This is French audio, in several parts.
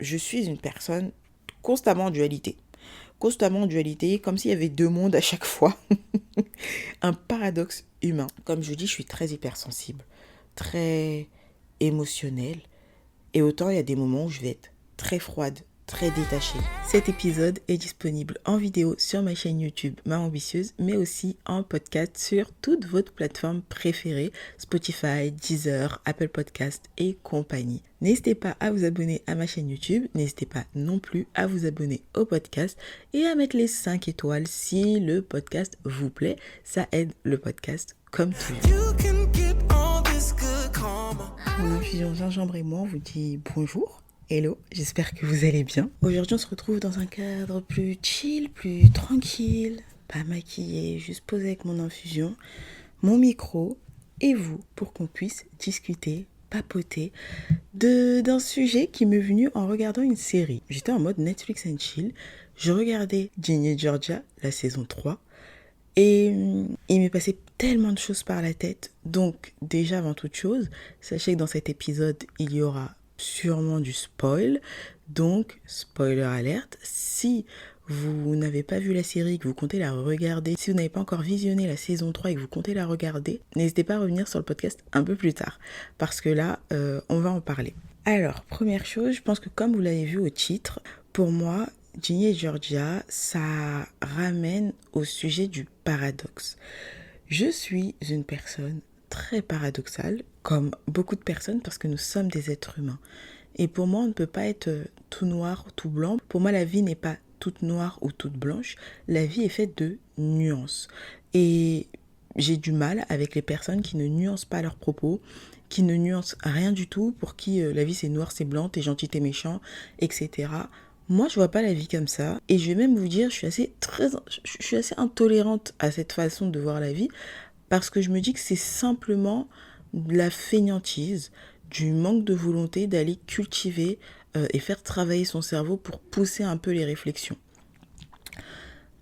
je suis une personne constamment en dualité. Constamment en dualité, comme s'il y avait deux mondes à chaque fois. Un paradoxe humain. Comme je dis, je suis très hypersensible, très émotionnelle. Et autant il y a des moments où je vais être très froide, très détachée. Cet épisode est disponible en vidéo sur ma chaîne YouTube Ma Ambitieuse, mais aussi en podcast sur toutes vos plateformes préférées, Spotify, Deezer, Apple Podcast et compagnie. N'hésitez pas à vous abonner à ma chaîne YouTube, n'hésitez pas non plus à vous abonner au podcast et à mettre les 5 étoiles si le podcast vous plaît. Ça aide le podcast comme toujours. Mon infusion gingembre et moi, on vous dit bonjour. Hello, j'espère que vous allez bien. Aujourd'hui, on se retrouve dans un cadre plus chill, plus tranquille, pas maquillé, juste posé avec mon infusion, mon micro et vous pour qu'on puisse discuter, papoter d'un sujet qui m'est venu en regardant une série. J'étais en mode Netflix and chill. Je regardais Ginny et Georgia, la saison 3. Et il m'est passé tellement de choses par la tête. Donc, déjà, avant toute chose, sachez que dans cet épisode, il y aura sûrement du spoil. Donc, spoiler alerte. Si vous n'avez pas vu la série, que vous comptez la regarder, si vous n'avez pas encore visionné la saison 3 et que vous comptez la regarder, n'hésitez pas à revenir sur le podcast un peu plus tard. Parce que là, on va en parler. Alors, première chose, je pense que comme vous l'avez vu au titre, pour moi, Ginny et Georgia, ça ramène au sujet du paradoxe. Je suis une personne très paradoxale, comme beaucoup de personnes, parce que nous sommes des êtres humains. Et pour moi, on ne peut pas être tout noir ou tout blanc. Pour moi, la vie n'est pas toute noire ou toute blanche. La vie est faite de nuances. Et j'ai du mal avec les personnes qui ne nuancent pas leurs propos, qui ne nuancent rien du tout, pour qui la vie c'est noir, c'est blanc, t'es gentil, t'es méchant, etc. Moi, je vois pas la vie comme ça. Et je vais même vous dire, je suis assez intolérante à cette façon de voir la vie, parce que je me dis que c'est simplement de la fainéantise, du manque de volonté d'aller cultiver et faire travailler son cerveau pour pousser un peu les réflexions.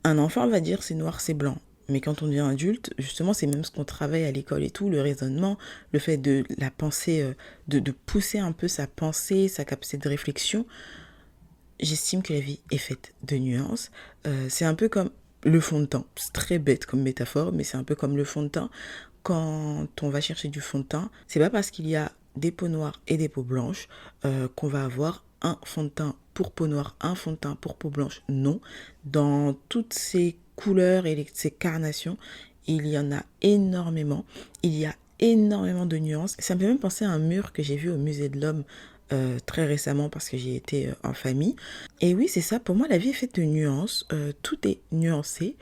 Un enfant va dire c'est noir, c'est blanc. Mais quand on devient adulte, justement, c'est même ce qu'on travaille à l'école et tout, le raisonnement, le fait de la pensée, de pousser un peu sa pensée, sa capacité de réflexion. J'estime que la vie est faite de nuances. C'est un peu comme le fond de teint. C'est très bête comme métaphore, mais c'est un peu comme le fond de teint. Quand on va chercher du fond de teint, c'est pas parce qu'il y a des peaux noires et des peaux blanches qu'on va avoir un fond de teint pour peau noire, un fond de teint pour peau blanche. Non. Dans toutes ces couleurs et ces carnations, il y en a énormément. Il y a énormément de nuances. Ça me fait même penser à un mur que j'ai vu au musée de l'Homme très récemment parce que j'y étais en famille. Et oui, c'est ça, pour moi la vie est faite de nuances, tout est nuancé.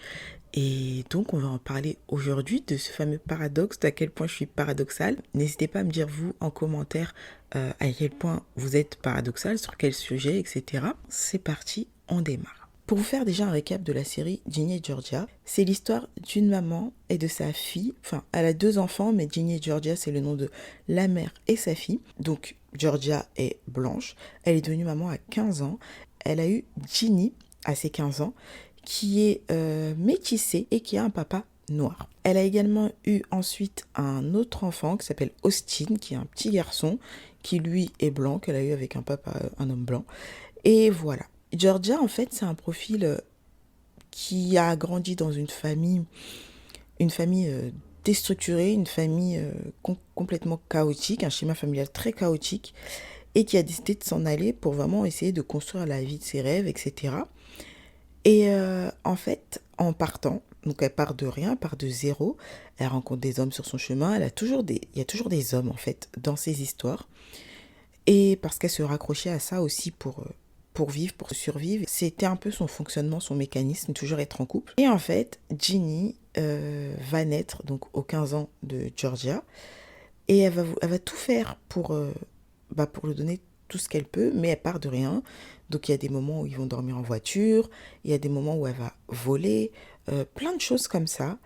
Et donc on va en parler aujourd'hui de ce fameux paradoxe, d'à quel point je suis paradoxale. N'hésitez pas à me dire vous en commentaire à quel point vous êtes paradoxal, sur quel sujet, etc. C'est parti, on démarre. Pour vous faire déjà un récap de la série Ginny et Georgia, c'est l'histoire d'une maman et de sa fille. Enfin, elle a 2 enfants, mais Ginny et Georgia, c'est le nom de la mère et sa fille. Donc, Georgia est blanche. Elle est devenue maman à 15 ans. Elle a eu Ginny à ses 15 ans, qui est métissée et qui a un papa noir. Elle a également eu ensuite un autre enfant qui s'appelle Austin, qui est un petit garçon, qui lui est blanc, qu'elle a eu avec un papa, un homme blanc. Et voilà. Georgia, en fait, c'est un profil qui a grandi dans une famille déstructurée, une famille complètement chaotique, un schéma familial très chaotique, et qui a décidé de s'en aller pour vraiment essayer de construire la vie de ses rêves, etc. Et en fait, en partant, donc elle part de rien, elle part de zéro, elle rencontre des hommes sur son chemin, il y a toujours des hommes, en fait, dans ses histoires. Et parce qu'elle se raccrochait à ça aussi pour vivre, pour survivre. C'était un peu son fonctionnement, son mécanisme, toujours être en couple. Et en fait, Ginny va naître donc aux 15 ans de Georgia. Et elle va tout faire pour lui donner tout ce qu'elle peut, mais elle part de rien. Donc il y a des moments où ils vont dormir en voiture, il y a des moments où elle va voler, plein de choses comme ça.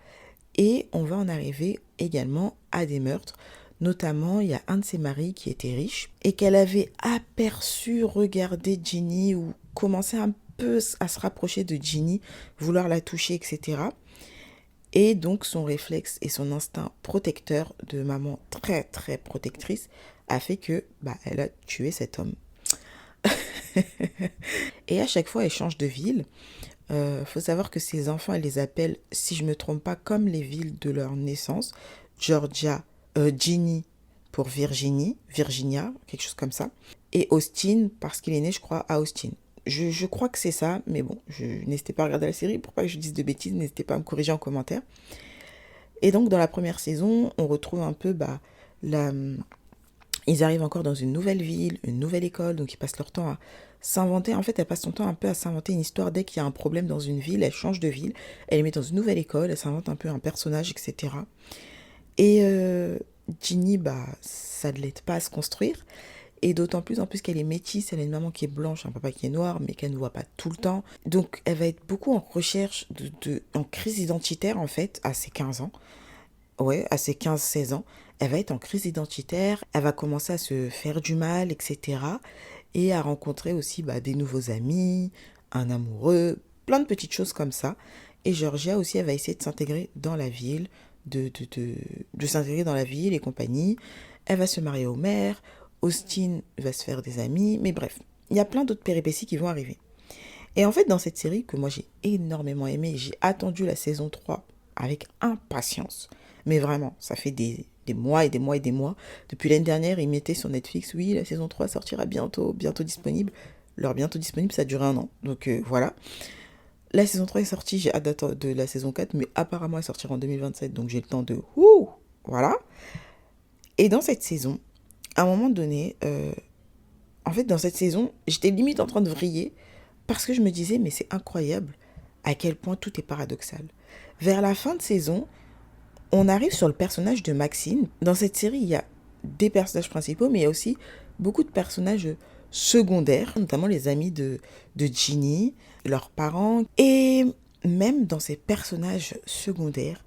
Et on va en arriver également à des meurtres. Notamment, il y a un de ses maris qui était riche et qu'elle avait aperçu regarder Ginny ou commencer un peu à se rapprocher de Ginny, vouloir la toucher, etc. Et donc, son réflexe et son instinct protecteur de maman très, très protectrice a fait que elle a tué cet homme. Et à chaque fois, elle change de ville. Faut savoir que ces enfants, elle les appelle, si je me trompe pas, comme les villes de leur naissance. Georgia, Ginny pour Virginia, quelque chose comme ça. Et Austin parce qu'il est né, je crois, à Austin. Je crois que c'est ça, mais bon, n'hésitez pas à regarder la série pour pas que je dise de bêtises, n'hésitez pas à me corriger en commentaire. Et donc dans la première saison, on retrouve un peu la, ils arrivent encore dans une nouvelle ville, une nouvelle école, donc ils passent leur temps à s'inventer. En fait, elle passe son temps un peu à s'inventer une histoire. Dès qu'il y a un problème dans une ville, elle change de ville, elle les met dans une nouvelle école, elle s'invente un peu un personnage, etc. Et Ginny, ça ne l'aide pas à se construire. Et d'autant plus, en plus qu'elle est métisse, elle a une maman qui est blanche, un papa qui est noir, mais qu'elle ne voit pas tout le temps. Donc elle va être beaucoup en recherche, en crise identitaire en fait, à ses 15 ans. Ouais, à ses 15-16 ans. Elle va être en crise identitaire, elle va commencer à se faire du mal, etc. Et à rencontrer aussi des nouveaux amis, un amoureux, plein de petites choses comme ça. Et Georgia aussi, elle va essayer de s'intégrer dans la ville, de s'intégrer dans la ville et compagnie. Elle va se marier au maire, Austin va se faire des amis, mais bref, il y a plein d'autres péripéties qui vont arriver. Et en fait, dans cette série que moi j'ai énormément aimé, j'ai attendu la saison 3 avec impatience. Mais vraiment, ça fait des mois et des mois et des mois. Depuis l'année dernière, ils mettaient sur Netflix, oui, la saison 3 sortira bientôt disponible. Leur bientôt disponible, ça a duré un an. Donc voilà. La saison 3 est sortie, j'ai hâte de la saison 4, mais apparemment elle sortira en 2027, donc j'ai le temps de... Ouh, voilà. Et dans cette saison, à un moment donné, en fait, dans cette saison, j'étais limite en train de vriller parce que je me disais, mais c'est incroyable à quel point tout est paradoxal. Vers la fin de saison, on arrive sur le personnage de Maxine. Dans cette série, il y a des personnages principaux, mais il y a aussi beaucoup de personnages secondaires, notamment les amis de Ginny, leurs parents. Et même dans ces personnages secondaires,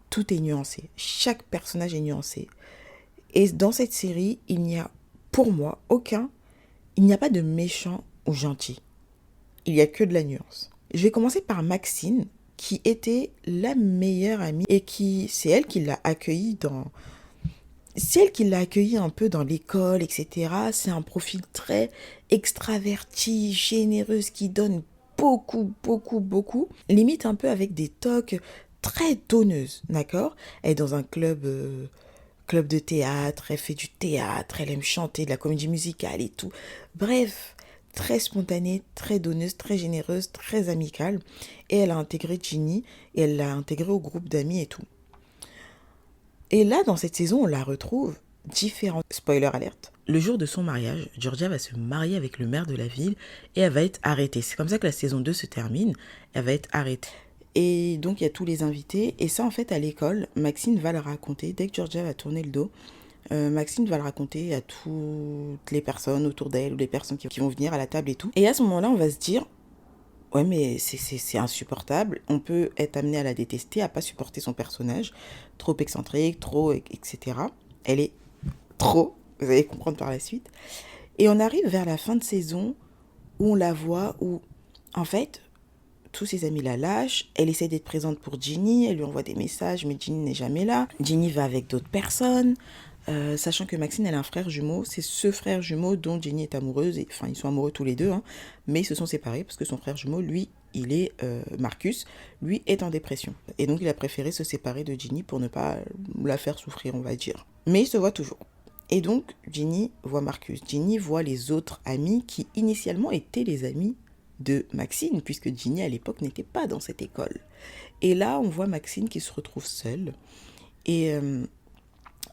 tout est nuancé. Chaque personnage est nuancé. Et dans cette série, il n'y a, pour moi, il n'y a pas de méchant ou gentil. Il n'y a que de la nuance. Je vais commencer par Maxine, qui était la meilleure amie et c'est elle qui l'a accueillie c'est elle qui l'a accueillie un peu dans l'école, etc. C'est un profil très extraverti, généreuse, qui donne beaucoup, beaucoup, beaucoup. Limite un peu avec des tocs, très donneuse, d'accord? Elle est dans un club de théâtre, elle fait du théâtre, elle aime chanter, de la comédie musicale et tout. Bref, très spontanée, très donneuse, très généreuse, très amicale. Et elle a intégré Ginny et elle l'a intégrée au groupe d'amis et tout. Et là, dans cette saison, on la retrouve différente. Spoiler alerte. Le jour de son mariage, Georgia va se marier avec le maire de la ville et elle va être arrêtée. C'est comme ça que la saison 2 se termine. Elle va être arrêtée. Et donc, il y a tous les invités. Et ça, en fait, à l'école, Maxine va le raconter. Dès que Georgia va tourner le dos, Maxine va le raconter à toutes les personnes autour d'elle ou les personnes qui vont venir à la table et tout. Et à ce moment-là, on va se dire, ouais, mais c'est insupportable. On peut être amené à la détester, à pas supporter son personnage. Trop excentrique, trop, etc. Elle est trop, vous allez comprendre par la suite. Et on arrive vers la fin de saison où on la voit, où, en fait, tous ses amis la lâchent. Elle essaie d'être présente pour Ginny, elle lui envoie des messages, mais Ginny n'est jamais là. Ginny va avec d'autres personnes. Sachant que Maxine, elle a un frère jumeau. C'est ce frère jumeau dont Ginny est amoureuse. Enfin, ils sont amoureux tous les deux, hein, mais ils se sont séparés parce que son frère jumeau, lui, il est Marcus, lui est en dépression. Et donc, il a préféré se séparer de Ginny pour ne pas la faire souffrir, on va dire. Mais ils se voient toujours. Et donc, Ginny voit Marcus. Ginny voit les autres amis qui, initialement, étaient les amis de Maxine, puisque Ginny, à l'époque, n'était pas dans cette école. Et là, on voit Maxine qui se retrouve seule. Et...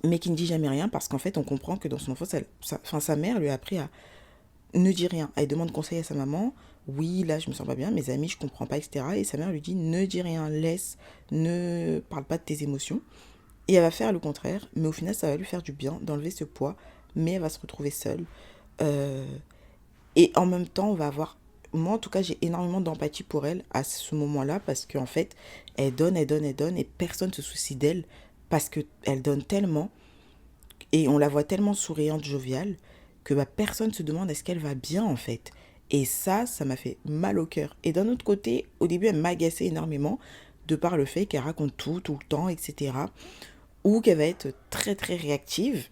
mais qui ne dit jamais rien parce qu'en fait on comprend que dans son enfance sa mère lui a appris à ne dire rien. Elle demande conseil à sa maman, oui là je me sens pas bien, mes amis je comprends pas, etc. Et sa mère lui dit ne dis rien, laisse, ne parle pas de tes émotions. Et elle va faire le contraire, mais au final ça va lui faire du bien d'enlever ce poids, mais elle va se retrouver seule. Et en même temps on va avoir, moi en tout cas j'ai énormément d'empathie pour elle à ce moment-là parce qu'en fait elle donne et personne ne se soucie d'elle parce qu'elle donne tellement et on la voit tellement souriante, joviale, que personne ne se demande est-ce qu'elle va bien en fait. Et ça m'a fait mal au cœur. Et d'un autre côté, au début, elle m'agaçait énormément de par le fait qu'elle raconte tout le temps, etc. Ou qu'elle va être très très réactive.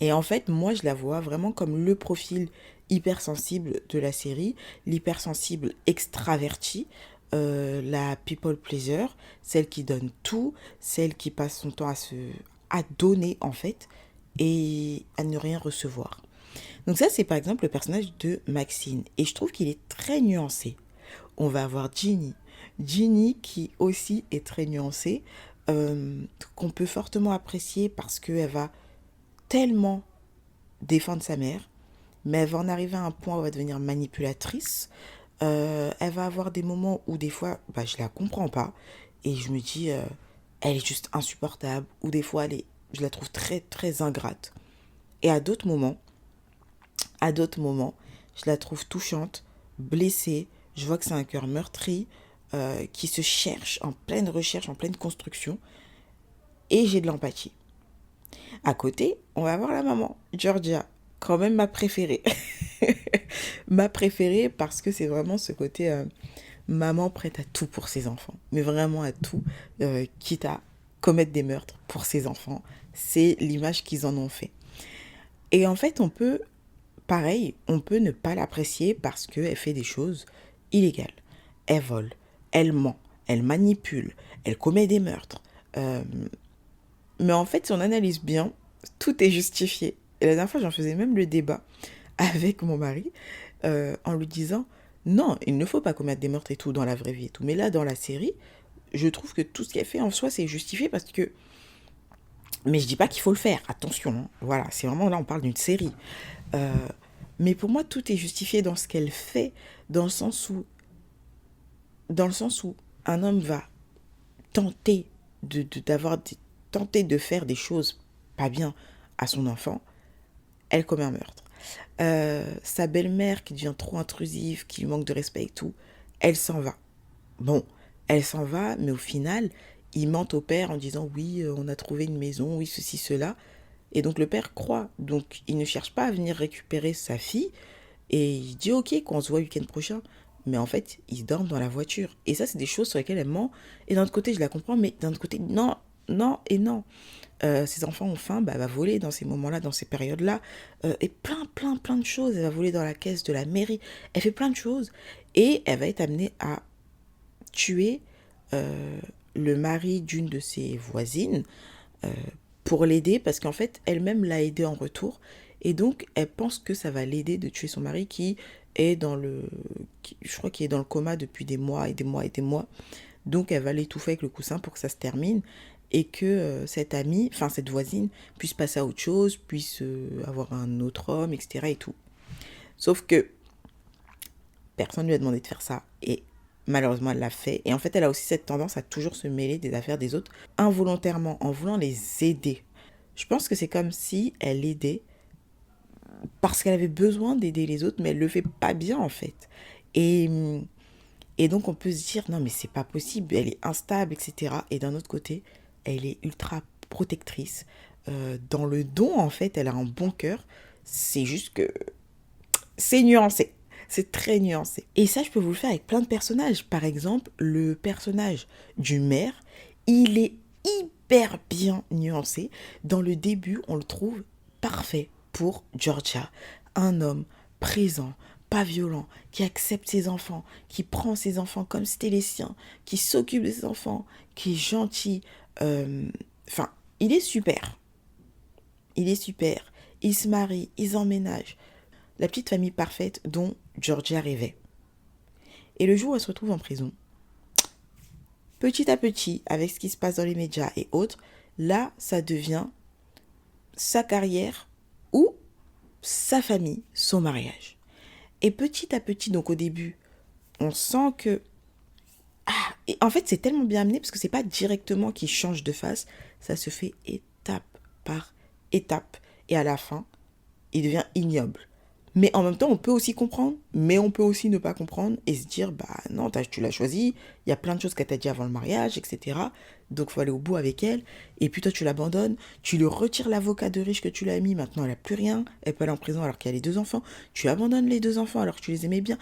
Et en fait, moi, je la vois vraiment comme le profil hypersensible de la série, l'hypersensible extravertie, la people pleaser, celle qui donne tout, celle qui passe son temps à donner en fait et à ne rien recevoir. Donc ça, c'est par exemple le personnage de Maxine. Et je trouve qu'il est très nuancé. On va avoir Ginny. Ginny qui aussi est très nuancée, qu'on peut fortement apprécier parce qu'elle va tellement défendre sa mère, mais elle va en arriver à un point où elle va devenir manipulatrice. Elle va avoir des moments où des fois, je la comprends pas. Et je me dis, elle est juste insupportable. Ou des fois, je la trouve très, très ingrate. Et à d'autres moments, je la trouve touchante, blessée. Je vois que c'est un cœur meurtri, qui se cherche, en pleine recherche, en pleine construction. Et j'ai de l'empathie. À côté, on va voir la maman, Georgia, quand même ma préférée. Ma préférée parce que c'est vraiment ce côté maman prête à tout pour ses enfants. Mais vraiment à tout, quitte à commettre des meurtres pour ses enfants. C'est l'image qu'ils en ont fait. Et en fait, pareil, on peut ne pas l'apprécier parce qu'elle fait des choses illégales. Elle vole, elle ment, elle manipule, elle commet des meurtres. Mais en fait, si on analyse bien, tout est justifié. Et la dernière fois, j'en faisais même le débat avec mon mari en lui disant non, il ne faut pas commettre des meurtres et tout dans la vraie vie et tout. Mais là, dans la série, je trouve que tout ce qu'elle fait en soi, c'est justifié parce que. Mais je dis pas qu'il faut le faire, attention. Hein. Voilà, c'est vraiment là, on parle d'une série. Euh, mais pour moi, tout est justifié dans ce qu'elle fait, dans dans le sens où un homme va tenter tenter de faire des choses pas bien à son enfant, elle commet un meurtre. Sa belle-mère qui devient trop intrusive, qui lui manque de respect et tout, elle s'en va. Bon, elle s'en va, mais au final, ils mentent au père en disant oui, on a trouvé une maison, oui, ceci, cela. Et donc le père croit. Donc il ne cherche pas à venir récupérer sa fille. Et il dit ok, qu'on se voit le week-end prochain. Mais en fait, ils dorment dans la voiture. Et ça, c'est des choses sur lesquelles elle ment. Et d'un autre côté, je la comprends, mais d'un autre côté, non, non et non. Ses enfants ont faim, elle va voler dans ces moments-là, dans ces périodes-là. Et plein de choses. Elle va voler dans la caisse de la mairie. Elle fait plein de choses. Et elle va être amenée à tuer le mari d'une de ses voisines euh, pour l'aider parce qu'en fait, elle-même l'a aidé en retour. Et donc, elle pense que ça va l'aider de tuer son mari qui est je crois qu'il est dans le coma depuis des mois et des mois et des mois. Donc, elle va l'étouffer avec le coussin pour que ça se termine et que cette voisine, puisse passer à autre chose, puisse avoir un autre homme, etc. et tout. Sauf que personne ne lui a demandé de faire ça et malheureusement elle l'a fait. Et en fait, elle a aussi cette tendance à toujours se mêler des affaires des autres involontairement, en voulant les aider. Je pense que c'est comme si elle aidait parce qu'elle avait besoin d'aider les autres, mais elle le fait pas bien en fait. Et, et donc on peut se dire, non mais c'est pas possible, elle est instable, etc. Et d'un autre côté, elle est ultra protectrice. Dans le don, en fait, elle a un bon cœur. C'est juste que c'est nuancé. C'est très nuancé. Et ça, je peux vous le faire avec plein de personnages. Par exemple, le personnage du maire, il est hyper bien nuancé. Dans le début, on le trouve parfait pour Georgia. Un homme présent, pas violent, qui accepte ses enfants, qui prend ses enfants comme si c'était les siens, qui s'occupe de ses enfants, qui est gentil. Enfin, il est super. Il est super. Ils se marient, ils emménagent. La petite famille parfaite dont Georgia rêvait. Et le jour où elle se retrouve en prison, petit à petit, avec ce qui se passe dans les médias et autres, là, ça devient sa carrière ou sa famille, son mariage. Et petit à petit, donc au début, on sent que... et en fait, c'est tellement bien amené parce que c'est pas directement qu'il change de face, ça se fait étape par étape. Et à la fin, il devient ignoble. Mais en même temps, on peut aussi comprendre, mais on peut aussi ne pas comprendre et se dire, non, tu l'as choisi, il y a plein de choses qu'elle t'a dit avant le mariage, etc. Donc, il faut aller au bout avec elle. Et puis toi, tu l'abandonnes, tu lui retires l'avocat de riche que tu l'as mis, maintenant elle n'a plus rien, elle peut aller en prison alors qu'elle a les 2 enfants, tu abandonnes les 2 enfants alors que tu les aimais bien.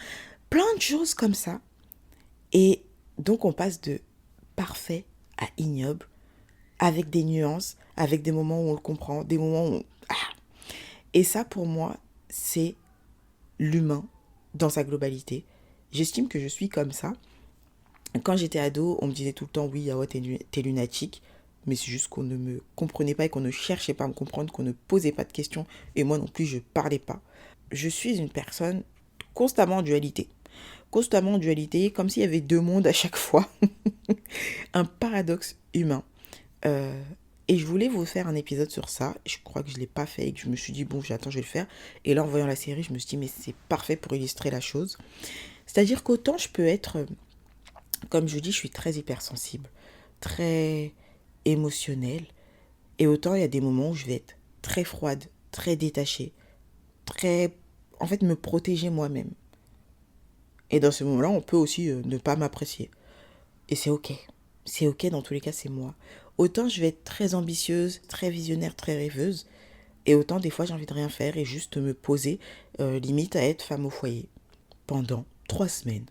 Plein de choses comme ça. Et donc, on passe de parfait à ignoble, avec des nuances, avec des moments où on le comprend, des moments où... Et ça, pour moi, c'est l'humain dans sa globalité. J'estime que je suis comme ça. Quand j'étais ado, on me disait tout le temps, oui, ah ouais, t'es lunatique. Mais c'est juste qu'on ne me comprenait pas et qu'on ne cherchait pas à me comprendre, qu'on ne posait pas de questions. Et moi non plus, je parlais pas. Je suis une personne constamment en dualité. Constamment en dualité, comme s'il y avait deux mondes à chaque fois. Un paradoxe humain. Euh, et je voulais vous faire un épisode sur ça. Je crois que je ne l'ai pas fait et que je me suis dit, bon, j'attends, je vais le faire. Et là, en voyant la série, je me suis dit, mais c'est parfait pour illustrer la chose. C'est-à-dire qu'autant je peux être, comme je dis, je suis très hypersensible, très émotionnelle. Et autant il y a des moments où je vais être très froide, très détachée, très... En fait, me protéger moi-même. Et dans ce moment-là, on peut aussi ne pas m'apprécier. Et c'est ok. C'est ok, dans tous les cas, c'est moi. Autant je vais être très ambitieuse, très visionnaire, très rêveuse. Et autant des fois, j'ai envie de rien faire et juste me poser, limite à être femme au foyer. Pendant 3 semaines.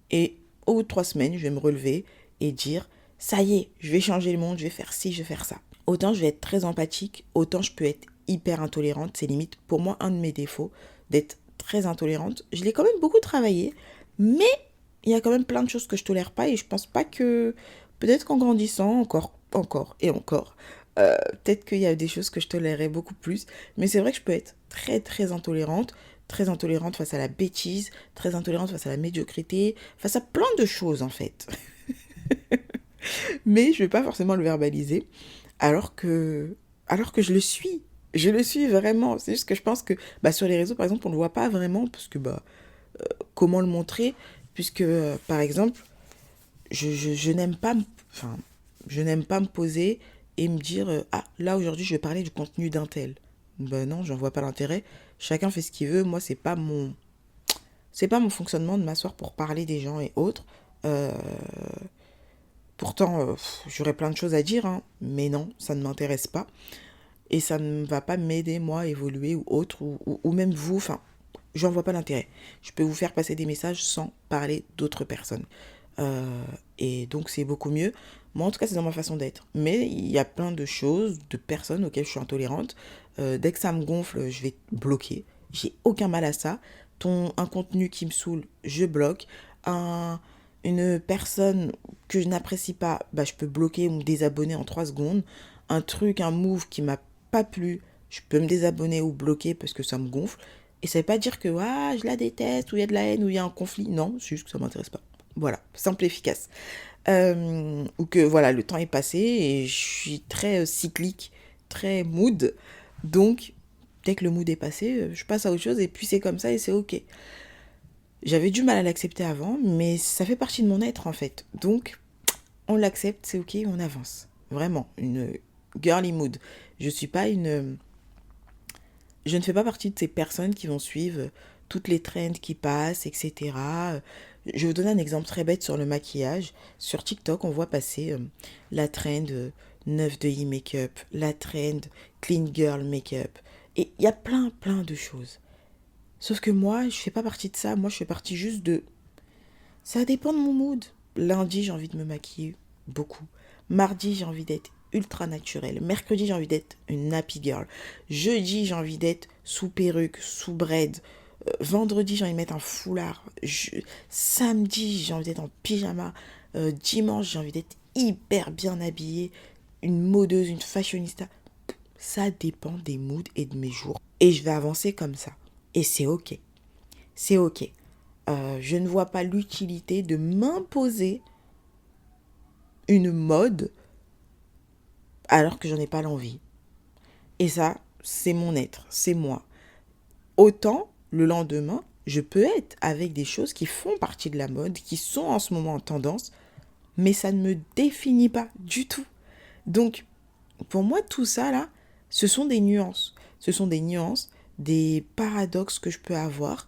Et au bout de 3 semaines, je vais me relever et dire, ça y est, je vais changer le monde, je vais faire ci, je vais faire ça. Autant je vais être très empathique, autant je peux être hyper intolérante. C'est limite pour moi un de mes défauts d'être très intolérante. Je l'ai quand même beaucoup travaillé, mais il y a quand même plein de choses que je tolère pas et je pense pas que peut-être qu'en grandissant encore et encore, peut-être qu'il y a des choses que je tolérerais beaucoup plus. Mais c'est vrai que je peux être très intolérante face à la bêtise, très intolérante face à la médiocrité, face à plein de choses en fait. Mais je vais pas forcément le verbaliser. Alors que, alors que je le suis. Je le suis vraiment. C'est juste que je pense que sur les réseaux, par exemple, on ne le voit pas vraiment. Parce que comment le montrer. Puisque, par exemple, je n'aime pas, enfin, je n'aime pas me poser et me dire ah, là, aujourd'hui, je vais parler du contenu d'un tel. Ben non, j'en vois pas l'intérêt. Chacun fait ce qu'il veut. Moi, c'est pas mon fonctionnement de m'asseoir pour parler des gens et autres. Euh, Pourtant, j'aurais plein de choses à dire, hein, mais non, ça ne m'intéresse pas. Et ça ne va pas m'aider, moi, à évoluer ou autre, ou même vous. Enfin, j'en vois pas l'intérêt. Je peux vous faire passer des messages sans parler d'autres personnes. Et donc, c'est beaucoup mieux. Moi, en tout cas, c'est dans ma façon d'être. Mais il y a plein de choses, de personnes auxquelles je suis intolérante. Dès que ça me gonfle, je vais bloquer. J'ai aucun mal à ça. Un contenu qui me saoule, je bloque. Une personne que je n'apprécie pas, je peux bloquer ou me désabonner en 3 secondes. Un move qui m'a pas plu, je peux me désabonner ou bloquer parce que ça me gonfle. Et ça veut pas dire que je la déteste, ou il y a de la haine, ou il y a un conflit. Non, c'est juste que ça m'intéresse pas. Voilà, simple et efficace. Ou que voilà, le temps est passé et je suis très cyclique, très mood. Donc, dès que le mood est passé, je passe à autre chose et puis c'est comme ça et c'est ok. J'avais du mal à l'accepter avant, mais ça fait partie de mon être en fait. Donc, on l'accepte, c'est ok, on avance. Vraiment, une girly mood. Je suis pas une... Je ne fais pas partie de ces personnes qui vont suivre toutes les trends qui passent, etc. Je vais vous donner un exemple très bête sur le maquillage. Sur TikTok, on voit passer la trend 9 de e-makeup, la trend clean girl makeup. Et il y a plein de choses. Sauf que moi, je fais pas partie de ça. Moi, je fais partie juste de... Ça dépend de mon mood. Lundi, j'ai envie de me maquiller beaucoup. Mardi, j'ai envie d'être ultra naturelle. Mercredi, j'ai envie d'être une nappy girl. Jeudi, j'ai envie d'être sous perruque, sous braid. Vendredi, j'ai envie de mettre un foulard. Samedi, j'ai envie d'être en pyjama. Dimanche, j'ai envie d'être hyper bien habillée. Une modeuse, une fashionista. Ça dépend des moods et de mes jours. Et je vais avancer comme ça. Et c'est ok. C'est ok. Je ne vois pas l'utilité de m'imposer une mode alors que j'en ai pas l'envie. Et ça, c'est mon être, c'est moi. Autant, le lendemain, je peux être avec des choses qui font partie de la mode, qui sont en ce moment en tendance, mais ça ne me définit pas du tout. Donc, pour moi, tout ça, là, ce sont des nuances. Ce sont des nuances, des paradoxes que je peux avoir.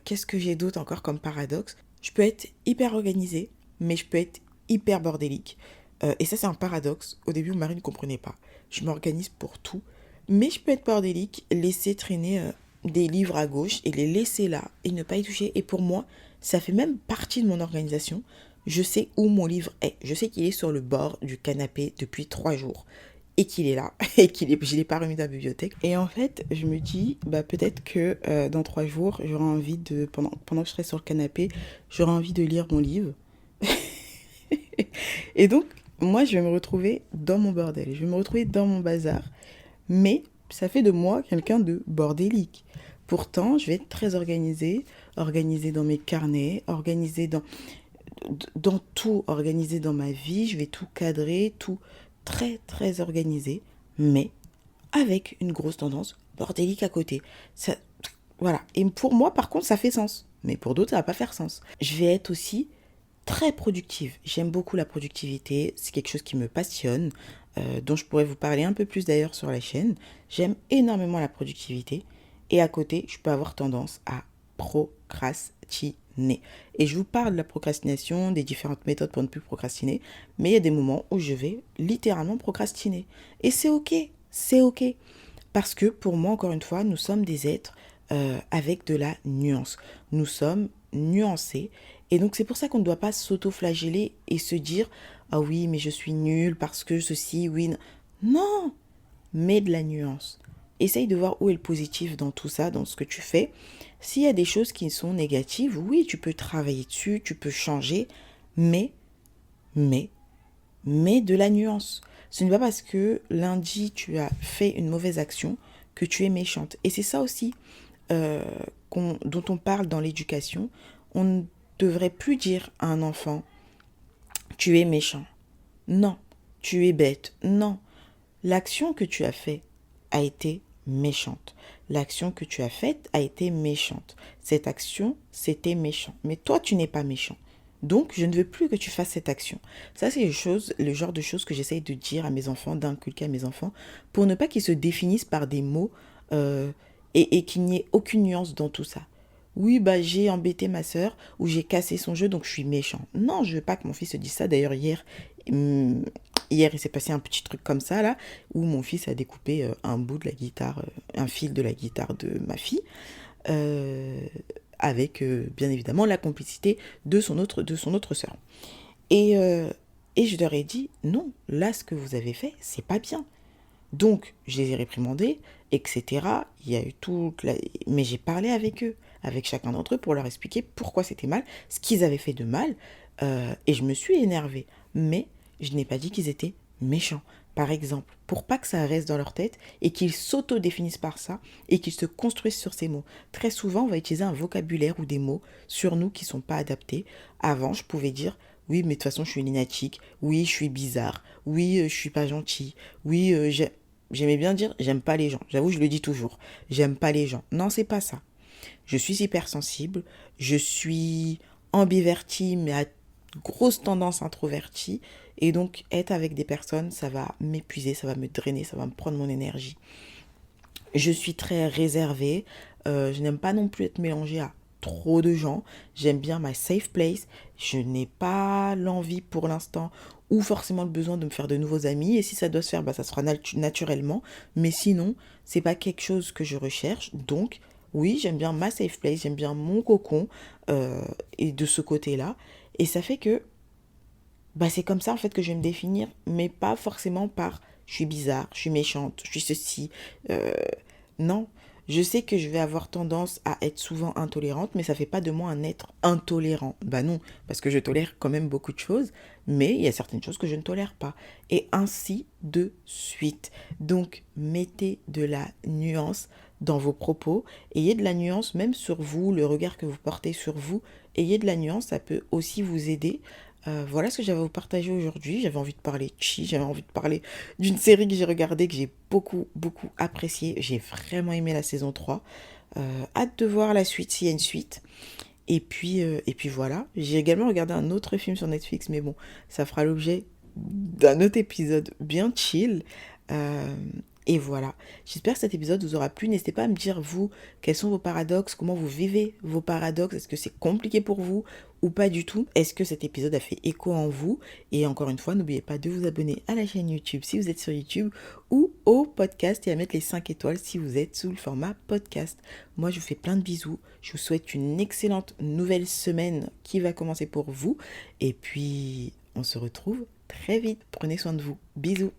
Qu'est-ce que j'ai d'autre encore comme paradoxe ? Je peux être hyper organisée, mais je peux être hyper bordélique. Et ça, c'est un paradoxe. Au début, mon mari ne comprenait pas. Je m'organise pour tout. Mais je peux être bordélique, laisser traîner des livres à gauche et les laisser là et ne pas y toucher. Et pour moi, ça fait même partie de mon organisation. Je sais où mon livre est. Je sais qu'il est sur le bord du canapé depuis 3 jours. et qu'il est là, et je l'ai pas remis dans la bibliothèque. Et en fait, je me dis, peut-être que dans 3 jours, j'aurai envie pendant que je serai sur le canapé, j'aurai envie de lire mon livre. Et donc, moi, je vais me retrouver dans mon bordel, je vais me retrouver dans mon bazar. Mais ça fait de moi quelqu'un de bordélique. Pourtant, je vais être très organisée, organisée dans mes carnets, organisée dans tout, organisée dans ma vie. Je vais tout cadrer, tout très, très organisé, mais avec une grosse tendance bordélique à côté. Ça, voilà. Et pour moi, par contre, ça fait sens. Mais pour d'autres, ça va pas faire sens. Je vais être aussi très productive. J'aime beaucoup la productivité. C'est quelque chose qui me passionne, dont je pourrais vous parler un peu plus d'ailleurs sur la chaîne. J'aime énormément la productivité. Et à côté, je peux avoir tendance à procrastiner. Et je vous parle de la procrastination, des différentes méthodes pour ne plus procrastiner. Mais il y a des moments où je vais littéralement procrastiner. Et c'est ok. C'est ok. Parce que pour moi, encore une fois, nous sommes des êtres avec de la nuance. Nous sommes nuancés. Et donc c'est pour ça qu'on ne doit pas s'auto-flageller et se dire ah oui, mais je suis nul parce que ceci, oui. Non, mets de la nuance. Essaye de voir où est le positif dans tout ça, dans ce que tu fais. S'il y a des choses qui sont négatives, oui, tu peux travailler dessus, tu peux changer, mais, mais, mais de la nuance. Ce n'est pas parce que lundi tu as fait une mauvaise action que tu es méchante. Et c'est ça aussi euh, dont on parle dans l'éducation. On ne devrait plus dire à un enfant tu es méchant. Non, tu es bête. Non, l'action que tu as faite a été méchante. L'action que tu as faite a été méchante. Cette action, c'était méchant. Mais toi, tu n'es pas méchant. Donc, je ne veux plus que tu fasses cette action. Ça, c'est le genre de choses que j'essaye de dire à mes enfants, d'inculquer à mes enfants, pour ne pas qu'ils se définissent par des mots et qu'il n'y ait aucune nuance dans tout ça. Oui, j'ai embêté ma sœur ou j'ai cassé son jeu, donc je suis méchant. Non, je veux pas que mon fils se dise ça. D'ailleurs, hier, il s'est passé un petit truc comme ça, là, où mon fils a découpé un bout de la guitare, un fil de la guitare de ma fille, euh, avec, bien évidemment, la complicité de son autre sœur. Et je leur ai dit, non, là, ce que vous avez fait, c'est pas bien. Donc, je les ai réprimandés, etc. Il y a eu Mais j'ai parlé avec eux, avec chacun d'entre eux, pour leur expliquer pourquoi c'était mal, ce qu'ils avaient fait de mal, et je me suis énervée. Mais je n'ai pas dit qu'ils étaient méchants. Par exemple, pour pas que ça reste dans leur tête et qu'ils s'auto-définissent par ça et qu'ils se construisent sur ces mots. Très souvent, on va utiliser un vocabulaire ou des mots sur nous qui ne sont pas adaptés. Avant, je pouvais dire oui, mais de toute façon, je suis lunatique. Oui, je suis bizarre. Oui, je suis pas gentil. Oui, j'aimais bien dire j'aime pas les gens. J'avoue, je le dis toujours. J'aime pas les gens. Non, c'est pas ça. Je suis hypersensible. Je suis ambivertie, mais à grosse tendance introvertie. Et donc, être avec des personnes, ça va m'épuiser, ça va me drainer, ça va me prendre mon énergie. Je suis très réservée. Je n'aime pas non plus être mélangée à trop de gens. J'aime bien ma safe place. Je n'ai pas l'envie pour l'instant ou forcément le besoin de me faire de nouveaux amis. Et si ça doit se faire, ça se fera naturellement. Mais sinon, c'est pas quelque chose que je recherche. Donc, oui, j'aime bien ma safe place, j'aime bien mon cocon et de ce côté-là. Et ça fait que c'est comme ça en fait que je vais me définir, mais pas forcément par je suis bizarre, je suis méchante, je suis ceci. Euh, non, je sais que je vais avoir tendance à être souvent intolérante, mais ça fait pas de moi un être intolérant. Non, parce que je tolère quand même beaucoup de choses, mais il y a certaines choses que je ne tolère pas. Et ainsi de suite. Donc, mettez de la nuance dans vos propos, ayez de la nuance même sur vous, le regard que vous portez sur vous, ayez de la nuance, ça peut aussi vous aider. Voilà ce que j'avais à vous partager aujourd'hui. J'avais envie de parler de chi, j'avais envie de parler d'une série que j'ai regardée, que j'ai beaucoup, beaucoup appréciée. J'ai vraiment aimé la saison 3. Hâte de voir la suite, s'il y a une suite. Et puis voilà. J'ai également regardé un autre film sur Netflix, mais bon, ça fera l'objet d'un autre épisode bien chill. Euh, et voilà. J'espère que cet épisode vous aura plu. N'hésitez pas à me dire, vous, quels sont vos paradoxes, comment vous vivez vos paradoxes. Est-ce que c'est compliqué pour vous ou pas du tout? Est-ce que cet épisode a fait écho en vous? Et encore une fois, n'oubliez pas de vous abonner à la chaîne YouTube si vous êtes sur YouTube ou au podcast et à mettre les 5 étoiles si vous êtes sous le format podcast. Moi, je vous fais plein de bisous. Je vous souhaite une excellente nouvelle semaine qui va commencer pour vous. Et puis, on se retrouve très vite. Prenez soin de vous. Bisous.